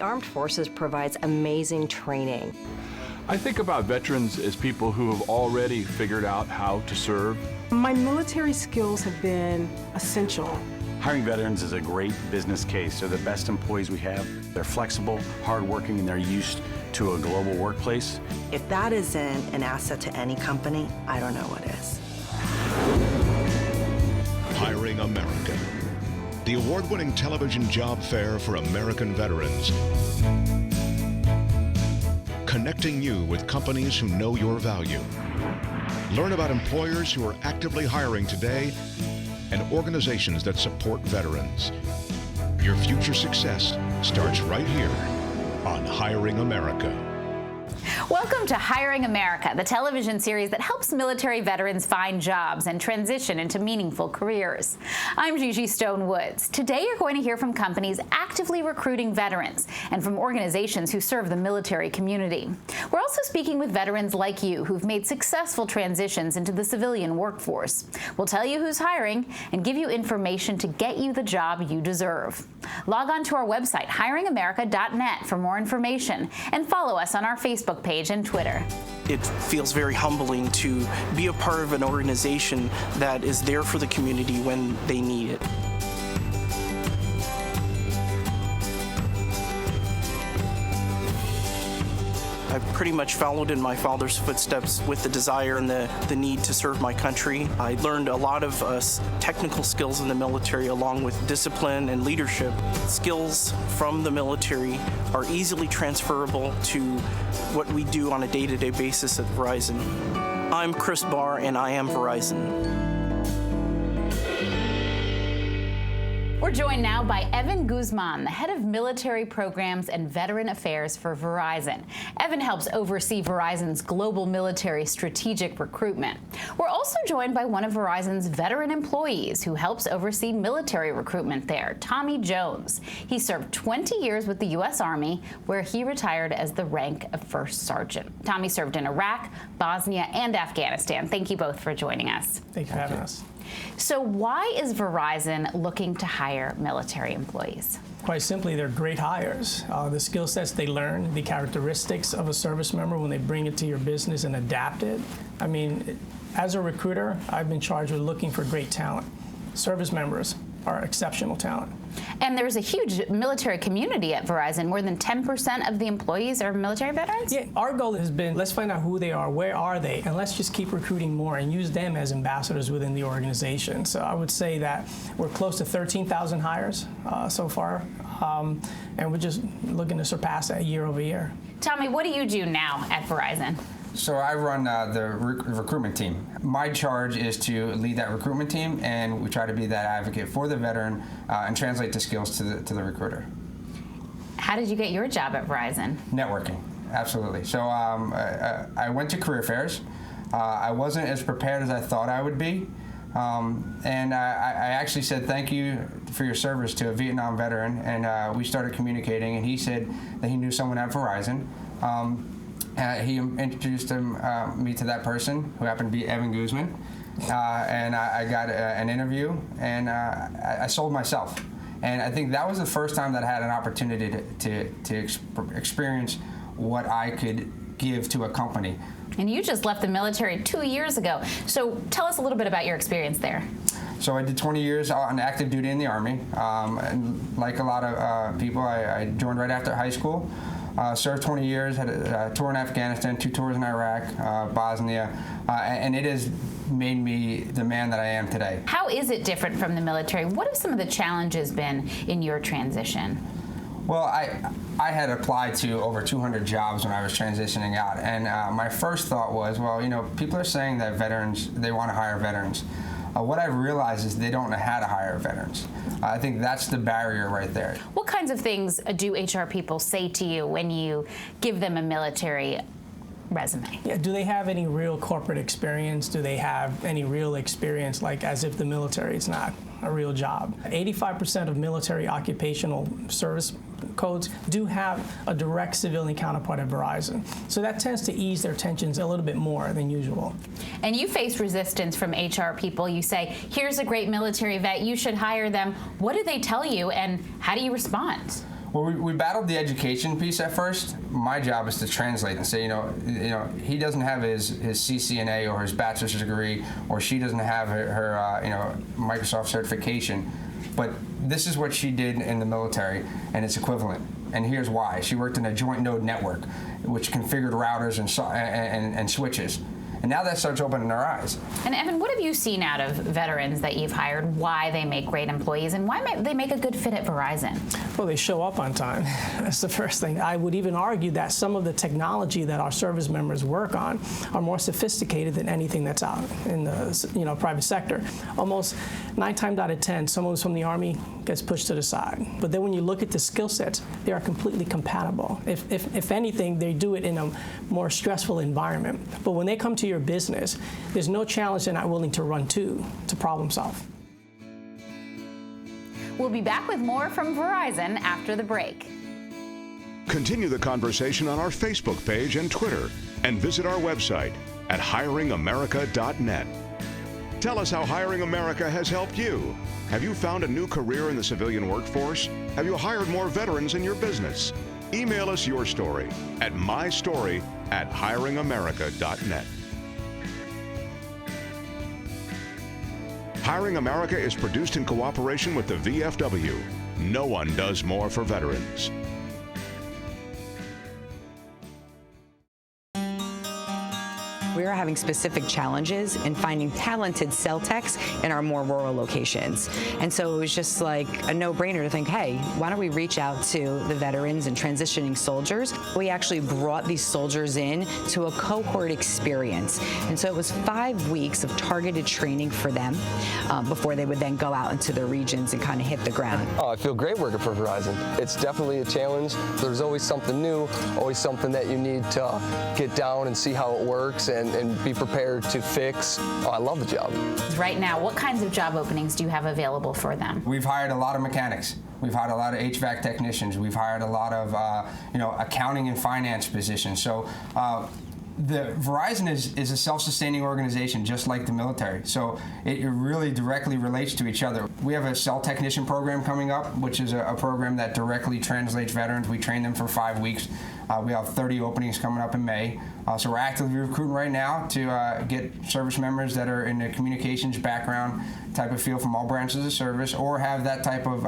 Armed Forces provides amazing training. I think about veterans as people who have already figured out how to serve. My military skills have been essential. Hiring veterans is a great business case. They're the best employees we have. They're flexible, hardworking, and they're used to a global workplace. If that isn't an asset to any company, I don't know what is. Hiring America, the award-winning television job fair for American veterans. Connecting you with companies who know your value. Learn about employers who are actively hiring today and organizations that support veterans. Your future success starts right here on Hiring America. Welcome to Hiring America, the television series that helps military veterans find jobs and transition into meaningful careers. I'm Gigi Stone Woods. Today you're going to hear from companies actively recruiting veterans and from organizations who serve the military community. We're also speaking with veterans like you who've made successful transitions into the civilian workforce. We'll tell you who's hiring and give you information to get you the job you deserve. Log on to our website, hiringamerica.net, for more information, and follow us on our Facebook page and Twitter. It feels very humbling to be a part of an organization that is there for the community when they need it. I've pretty much followed in my father's footsteps with the desire and the need to serve my country. I learned a lot of technical skills in the military along with discipline and leadership. Skills from the military are easily transferable to what we do on a day-to-day basis at Verizon. I'm Chris Barr and I am Verizon. We're joined now by Evan Guzman, the head of military programs and veteran affairs for Verizon. Evan helps oversee Verizon's global military strategic recruitment. We're also joined by one of Verizon's veteran employees who helps oversee military recruitment there, Tommy Jones. He served 20 years with the U.S. Army, where he retired as the rank of first sergeant. Tommy served in Iraq, Bosnia, and Afghanistan. Thank you both for joining us. Thank you for having us. So why is Verizon looking to hire military employees? Quite simply, they're great hires. The skill sets they learn, the characteristics of a service member when they bring it to your business and adapt it. I mean, as a recruiter, I've been charged with looking for great talent. Service members are exceptional talent. And there's a huge military community at Verizon. More than 10% of the employees are military veterans? Yeah, our goal has been, let's find out who they are, where are they, and let's just keep recruiting more and use them as ambassadors within the organization. So I would say that we're close to 13,000 hires so far, and we're just looking to surpass that year over year. Tommy, what do you do now at Verizon? So I run the recruitment team. My charge is to lead that recruitment team, and we try to be that advocate for the veteran and translate the skills to the recruiter. How did you get your job at Verizon? Networking, absolutely. So I went to career fairs. I wasn't as prepared as I thought I would be. And I actually said thank you for your service to a Vietnam veteran, and we started communicating, and he said that he knew someone at Verizon. He introduced me to that person, who happened to be Evan Guzman, and I got an interview, and I sold myself. And I think that was the first time that I had an opportunity to experience what I could give to a company. And you just left the military 2 years ago. So tell us a little bit about your experience there. So I did 20 years on active duty in the Army. And like a lot of people, I joined right after high school. Served 20 years, had a tour in Afghanistan, 2 tours in Iraq, Bosnia, and it has made me the man that I am today. How is it different from the military? What have some of the challenges been in your transition? Well, I had applied to over 200 jobs when I was transitioning out, and my first thought was, well, you know, people are saying that veterans, they want to hire veterans. What I've realized is they don't know how to hire veterans. I think that's the barrier right there. What kinds of things do HR people say to you when you give them a military resume? Yeah, do they have any real corporate experience? Do they have any real experience, like as if the military is not a real job? 85% of military occupational service codes do have a direct civilian counterpart at Verizon. So that tends to ease their tensions a little bit more than usual. And you face resistance from HR people. You say, here's a great military vet, you should hire them. What do they tell you, and how do you respond? Well, we battled the education piece at first. My job is to translate and say, he doesn't have his CCNA or his bachelor's degree, or she doesn't have her Microsoft certification, but this is what she did in the military, and it's equivalent. And here's why. She worked in a joint node network, which configured routers and switches. And now that starts opening their eyes. And Evan, what have you seen out of veterans that you've hired, why they make great employees, and why they make a good fit at Verizon? Well, they show up on time. That's the first thing. I would even argue that some of the technology that our service members work on are more sophisticated than anything that's out in the private sector. Almost 9 times out of 10, someone who's from the Army gets pushed to the side. But then when you look at the skill sets, they are completely compatible. If anything, they do it in a more stressful environment. But when they come to your business, there's no challenge they're not willing to run to problem solve. We'll be back with more from Verizon after the break. Continue the conversation on our Facebook page and Twitter, and visit our website at hiringamerica.net. Tell us how Hiring America has helped you. Have you found a new career in the civilian workforce? Have you hired more veterans in your business? Email us your story at mystory@hiringamerica.net. Hiring America is produced in cooperation with the VFW. No one does more for veterans. We are having specific challenges in finding talented cell techs in our more rural locations. And so it was just like a no-brainer to think, hey, why don't we reach out to the veterans and transitioning soldiers? We actually brought these soldiers in to a cohort experience. And so it was 5 weeks of targeted training for them before they would then go out into their regions and kind of hit the ground. Oh, I feel great working for Verizon. It's definitely a challenge. There's always something new, always something that you need to get down and see how it works and be prepared to fix. Oh, I love the job. Right now, what kinds of job openings do you have available for them? We've hired a lot of mechanics. We've hired a lot of HVAC technicians. We've hired a lot of accounting and finance positions. So the Verizon is a self-sustaining organization, just like the military. So it really directly relates to each other. We have a cell technician program coming up, which is a program that directly translates veterans. We train them for 5 weeks. We have 30 openings coming up in May. So we're actively recruiting right now to get service members that are in the communications background type of field from all branches of service, or have that type of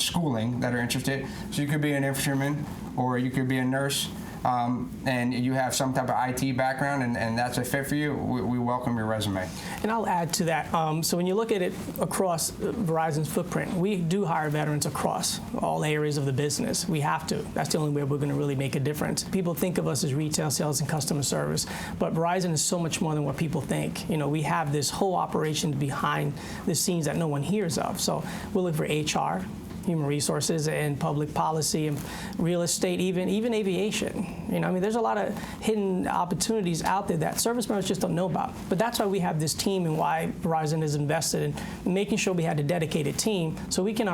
schooling that are interested. So you could be an infantryman, or you could be a nurse, and you have some type of IT background, and that's a fit for you. We welcome your resume. And I'll add to that. So when you look at it across Verizon's footprint, we do hire veterans across all areas of the business. We have to. That's the only way we're going to really make a difference. People think of us as retail sales and customer service, but Verizon is so much more than what people think. We have this whole operation behind the scenes that no one hears of. So we'll look for HR, human resources, and public policy, and real estate, even aviation. There's a lot of hidden opportunities out there that service members just don't know about. But that's why we have this team, and why Verizon is invested in making sure we had a dedicated team, so we can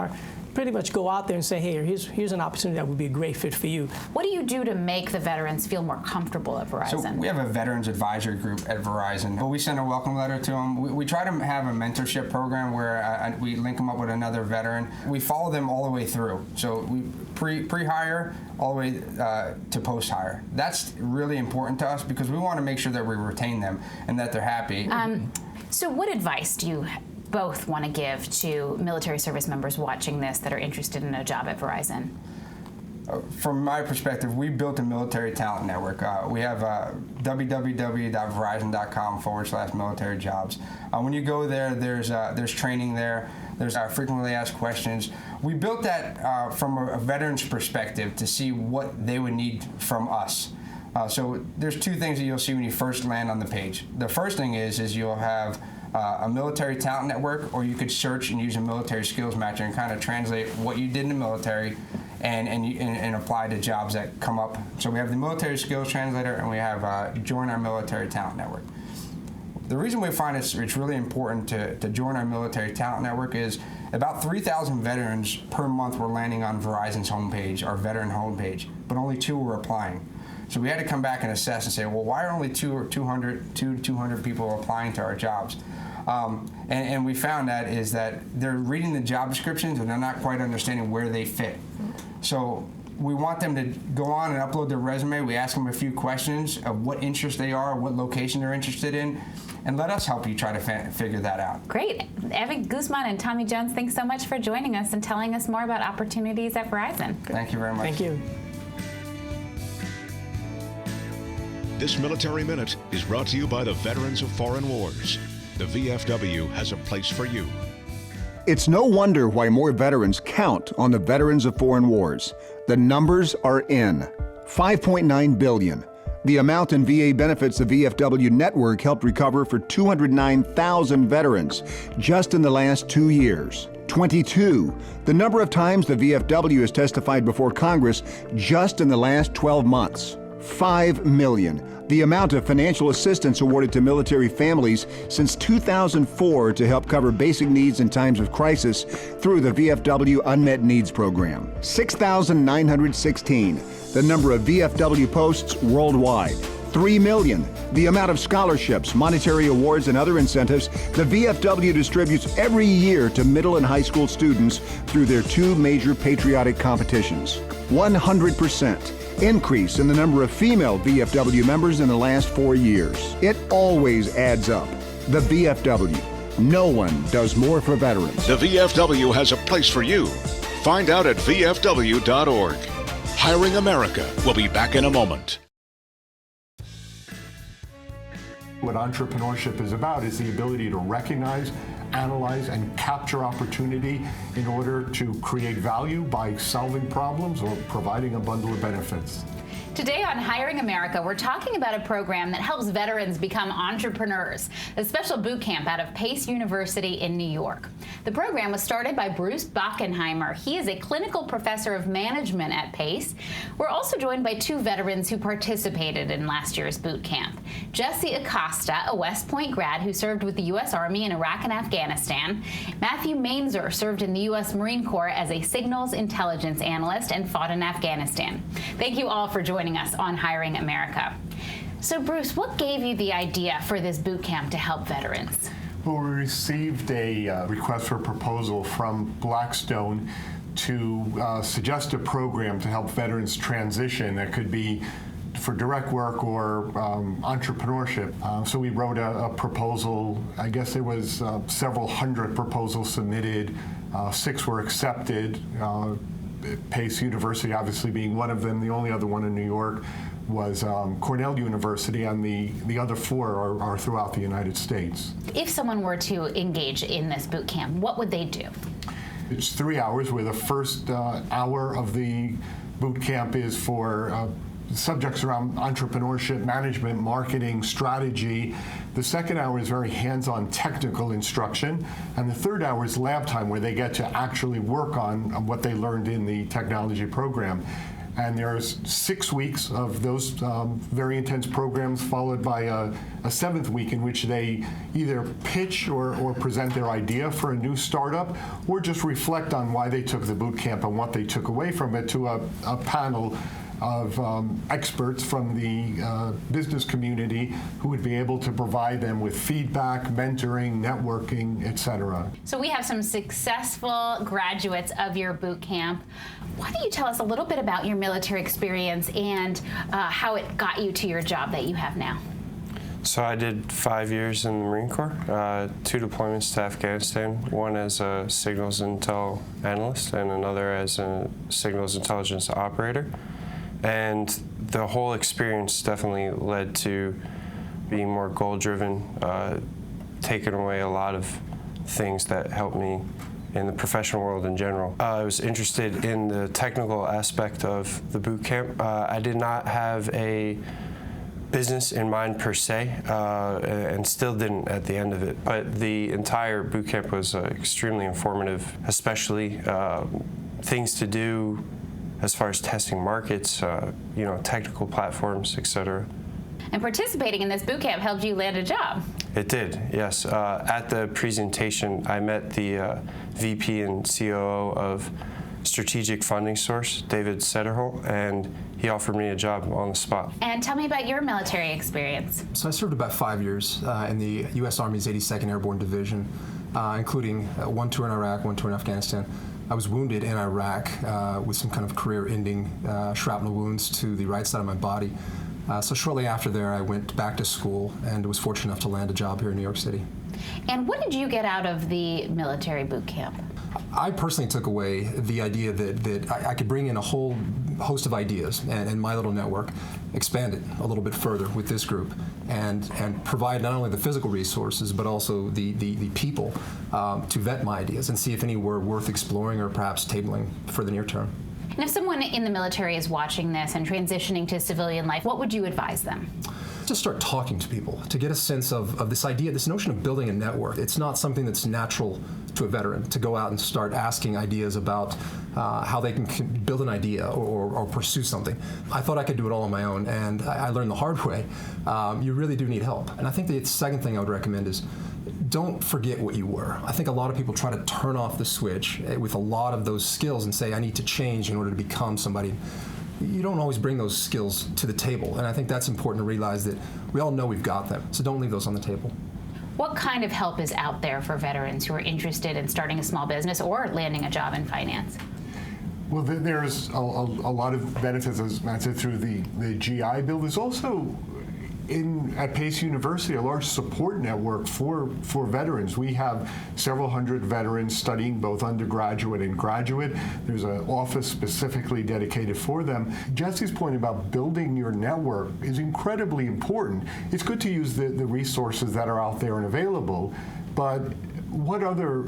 pretty much go out there and say, hey, here's an opportunity that would be a great fit for you. What do you do to make the veterans feel more comfortable at Verizon? So we have a veterans advisory group at Verizon. But we send a welcome letter to them. We try to have a mentorship program where we link them up with another veteran. We follow them all the way through. So we pre-hire all the way to post-hire. That's really important to us, because we want to make sure that we retain them and that they're happy. So what advice do you both want to give to military service members watching this that are interested in a job at Verizon? From my perspective, we built a military talent network. We have www.verizon.com/military jobs. When you go there, there's training there. There's frequently asked questions. We built that from a veteran's perspective to see what they would need from us. So there's 2 things that you'll see when you first land on the page. The first thing is you'll have a military talent network, or you could search and use a military skills matcher and kind of translate what you did in the military and apply to jobs that come up. So we have the military skills translator, and we have join our military talent network. The reason we find it's really important to join our military talent network is about 3,000 veterans per month were landing on Verizon's homepage, our veteran homepage, but only 2 were applying. So we had to come back and assess and say, well, why are only 200 people applying to our jobs? And we found that is that they're reading the job descriptions and they're not quite understanding where they fit. So we want them to go on and upload their resume. We ask them a few questions of what interest they are, what location they're interested in, and let us help you try to figure that out. Great. Evan Guzman and Tommy Jones, thanks so much for joining us and telling us more about opportunities at Verizon. Thank you very much. Thank you. This Military Minute is brought to you by the Veterans of Foreign Wars. The VFW has a place for you. It's no wonder why more veterans count on the Veterans of Foreign Wars. The numbers are in. $5.9 billion. The amount in VA benefits the VFW network helped recover for 209,000 veterans just in the last 2 years. 22. The number of times the VFW has testified before Congress just in the last 12 months. 5 million. The amount of financial assistance awarded to military families since 2004 to help cover basic needs in times of crisis through the VFW Unmet Needs Program. 6,916. The number of VFW posts worldwide. 3 million. The amount of scholarships, monetary awards, and other incentives the VFW distributes every year to middle and high school students through their 2 major patriotic competitions. 100%. Increase in the number of female VFW members in the last 4 years. It always adds up. The VFW. No one does more for veterans. The VFW has a place for you. Find out at VFW.org. Hiring America will be back in a moment. What entrepreneurship is about is the ability to recognize, analyze, and capture opportunity in order to create value by solving problems or providing a bundle of benefits. Today on Hiring America, we're talking about a program that helps veterans become entrepreneurs, a special boot camp out of Pace University in New York. The program was started by Bruce Bockenheimer. He is a clinical professor of management at Pace. We're also joined by 2 veterans who participated in last year's boot camp. Jesse Acosta, a West Point grad who served with the U.S. Army in Iraq and Afghanistan. Matthew Mainzer served in the U.S. Marine Corps as a signals intelligence analyst and fought in Afghanistan. Thank you all for joining us on Hiring America. So Bruce, what gave you the idea for this boot camp to help veterans? Well, we received a request for proposal from Blackstone to suggest a program to help veterans transition that could be for direct work or entrepreneurship. So we wrote a proposal. I guess there was several hundred proposals submitted. 6 were accepted. Pace University obviously being one of them. The only other one in New York was Cornell University, and the other 4 are throughout the United States. If someone were to engage in this boot camp, what would they do? It's 3 hours, where the first hour of the boot camp is for subjects around entrepreneurship, management, marketing, strategy. The second hour is very hands-on technical instruction, and the third hour is lab time, where they get to actually work on what they learned in the technology program. And there's 6 weeks of those very intense programs, followed by a 7th week in which they either pitch or present their idea for a new startup, or just reflect on why they took the boot camp and what they took away from it to a panel of experts from the business community who would be able to provide them with feedback, mentoring, networking, etc. So we have some successful graduates of your boot camp. Why don't you tell us a little bit about your military experience and how it got you to your job that you have now? So I did 5 years in the Marine Corps, 2 deployments to Afghanistan, one as a signals intel analyst and another as a signals intelligence operator. And the whole experience definitely led to being more goal-driven, taking away a lot of things that helped me in the professional world in general. I was interested in the technical aspect of the boot camp. I did not have a business in mind per se, and still didn't at the end of it. But the entire boot camp was extremely informative, especially things to do as far as testing markets, technical platforms, etc. And participating in this boot camp helped you land a job. It did, yes. At the presentation, I met the VP and COO of strategic funding source, David Sederholt, and he offered me a job on the spot. And tell me about your military experience. So I served about 5 years in the U.S. Army's 82nd Airborne Division, including one tour in Iraq, one tour in Afghanistan. I was wounded in Iraq with some kind of career-ending shrapnel wounds to the right side of my body. So shortly after there, I went back to school and was fortunate enough to land a job here in New York City. And what did you get out of the military boot camp? I personally took away the idea that I could bring in a whole host of ideas and my little network, expand it a little bit further with this group, and provide not only the physical resources but also the people to vet my ideas and see if any were worth exploring or perhaps tabling for the near term. And if someone in the military is watching this and transitioning to civilian life, what would you advise them? Just start talking to people to get a sense of this idea, this notion of building a network. It's not something that's natural to a veteran to go out and start asking ideas about how they can build an idea or pursue something. I thought I could do it all on my own, and I learned the hard way. You really do need help. And I think the second thing I would recommend is don't forget what you were. I think a lot of people try to turn off the switch with a lot of those skills and say, I need to change in order to become somebody. You don't always bring those skills to the table, and I think that's important to realize that we all know we've got them, so don't leave those on the table. What kind of help is out there for veterans who are interested in starting a small business or landing a job in finance? Well, there's a lot of benefits, as Matt said, through the GI Bill. There's also at Pace University, a large support network for veterans. We have several hundred veterans studying both undergraduate and graduate. There's an office specifically dedicated for them. Jesse's point about building your network is incredibly important. It's good to use the resources that are out there and available, but what other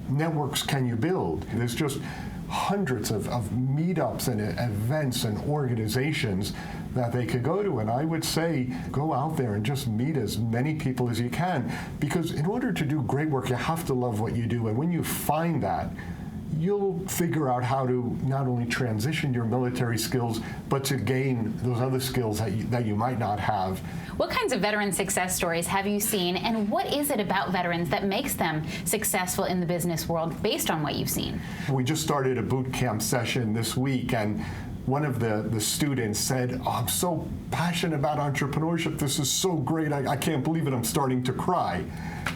networks can you build? There's just hundreds of meetups and events and organizations that they could go to, and I would say go out there and just meet as many people as you can, because in order to do great work you have to love what you do, and when you find that, you'll figure out how to not only transition your military skills but to gain those other skills that you might not have. What kinds of veteran success stories have you seen, and what is it about veterans that makes them successful in the business world based on what you've seen? We just started a boot camp session this week, and one of the students said, oh, I'm so passionate about entrepreneurship. This is so great. I can't believe it. I'm starting to cry.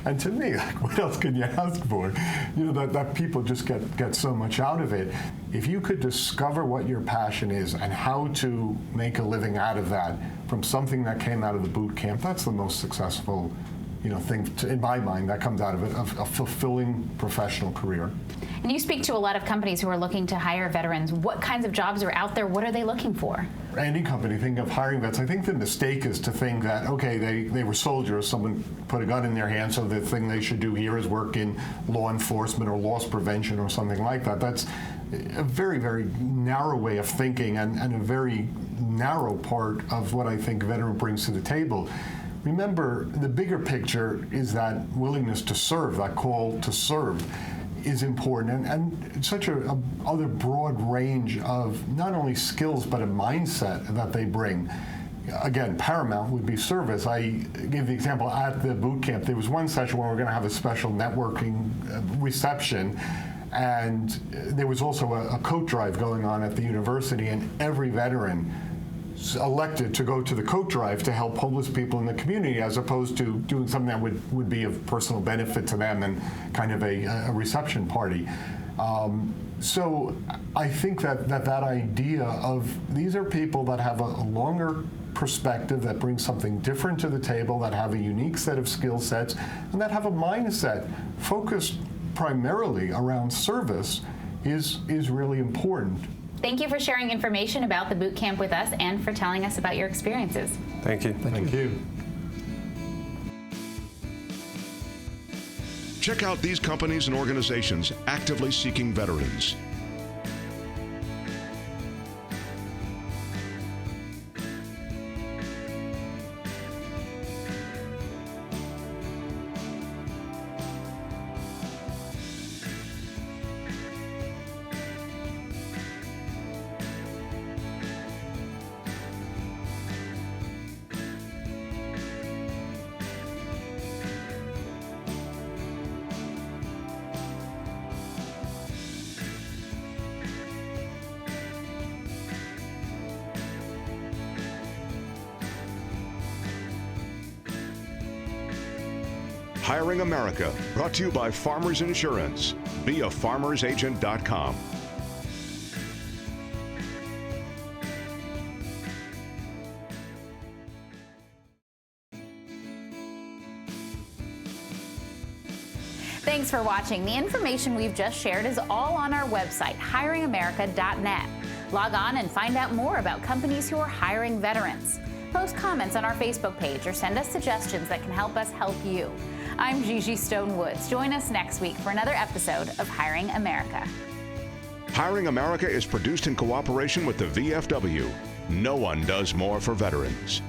And to me, like, what else can you ask for? You know, that people just get so much out of it. If you could discover what your passion is and how to make a living out of that from something that came out of the boot camp, that's the most successful, thing in my mind that comes out of it, of a fulfilling professional career. And you speak to a lot of companies who are looking to hire veterans. What kinds of jobs are out there? What are they looking for? Any company thinking of hiring vets, I think the mistake is to think that, okay, they were soldiers, someone put a gun in their hand, so the thing they should do here is work in law enforcement or loss prevention or something like that. That's a very, very narrow way of thinking and a very narrow part of what I think a veteran brings to the table. Remember, the bigger picture is that willingness to serve, that call to serve, is important, and such a other broad range of not only skills but a mindset that they bring. Again, paramount would be service. I gave the example at the boot camp. There was one session where we're going to have a special networking reception, and there was also a coat drive going on at the university, and every veteran elected to go to the coat drive to help homeless people in the community, as opposed to doing something that would be of personal benefit to them and kind of a reception party. So I think that idea of these are people that have a longer perspective, that bring something different to the table, that have a unique set of skill sets, and that have a mindset focused primarily around service is really important. Thank you for sharing information about the boot camp with us and for telling us about your experiences. Thank you. Thank you. Check out these companies and organizations actively seeking veterans. Hiring America, brought to you by Farmers Insurance. BeAFarmersAgent.com. Thanks for watching. The information we've just shared is all on our website, hiringamerica.net. Log on and find out more about companies who are hiring veterans. Post comments on our Facebook page or send us suggestions that can help us help you. I'm Gigi Stone Woods. Join us next week for another episode of Hiring America. Hiring America is produced in cooperation with the VFW. No one does more for veterans.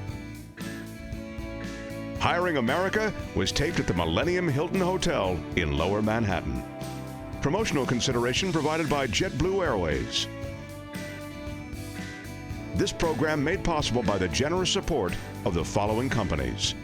Hiring America was taped at the Millennium Hilton Hotel in Lower Manhattan. Promotional consideration provided by JetBlue Airways. This program made possible by the generous support of the following companies: